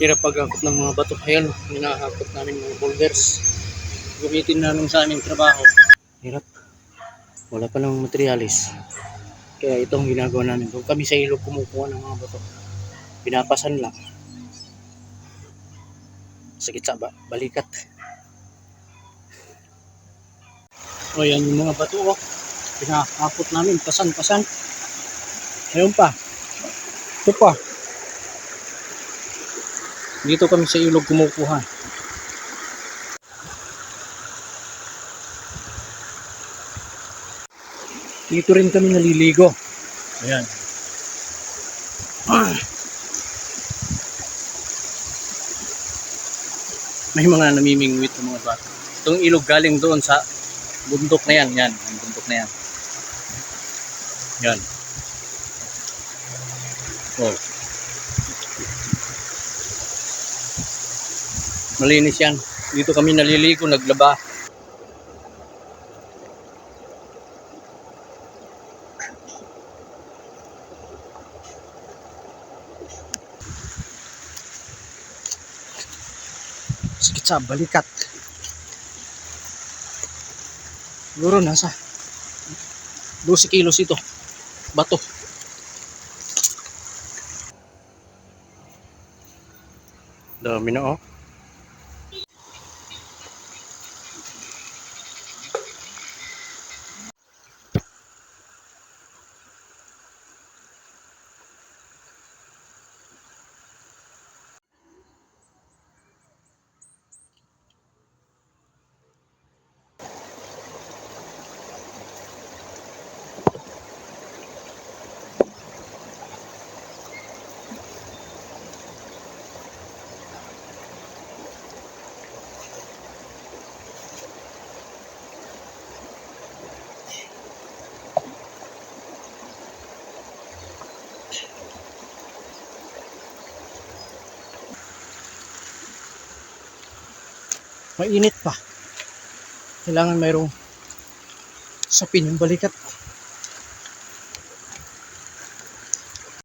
Hirap paghakot ng mga bato. Ayan, hinahakot namin mga boulders. Gamitin namin sa aming trabaho. Hirap. Wala pa ng materialis. Kaya itong ginagawa namin. Kung kami sa ilog kumukuha ng mga bato, pinapasan lang. Sakit sa balikat. O yan yung mga bato, oh. Pinahakot namin, pasan-pasan. Ayun pa. Ito pa. Dito kami sa ilog kumukuha. Dito rin kami naliligo. Ayan. May mga namimingwit ng mga bata. Itong ilog galing doon sa bundok na yan. Yan, yung bundok na yan. Yan. Oh. Malinis yan. Dito kami naliligo, naglaba. Sakit sa balikat. Siguro nasa 12 kilos ito. Bato. Dami na, oh. Mainit pa. Kailangan mayroong sapin yung balikat.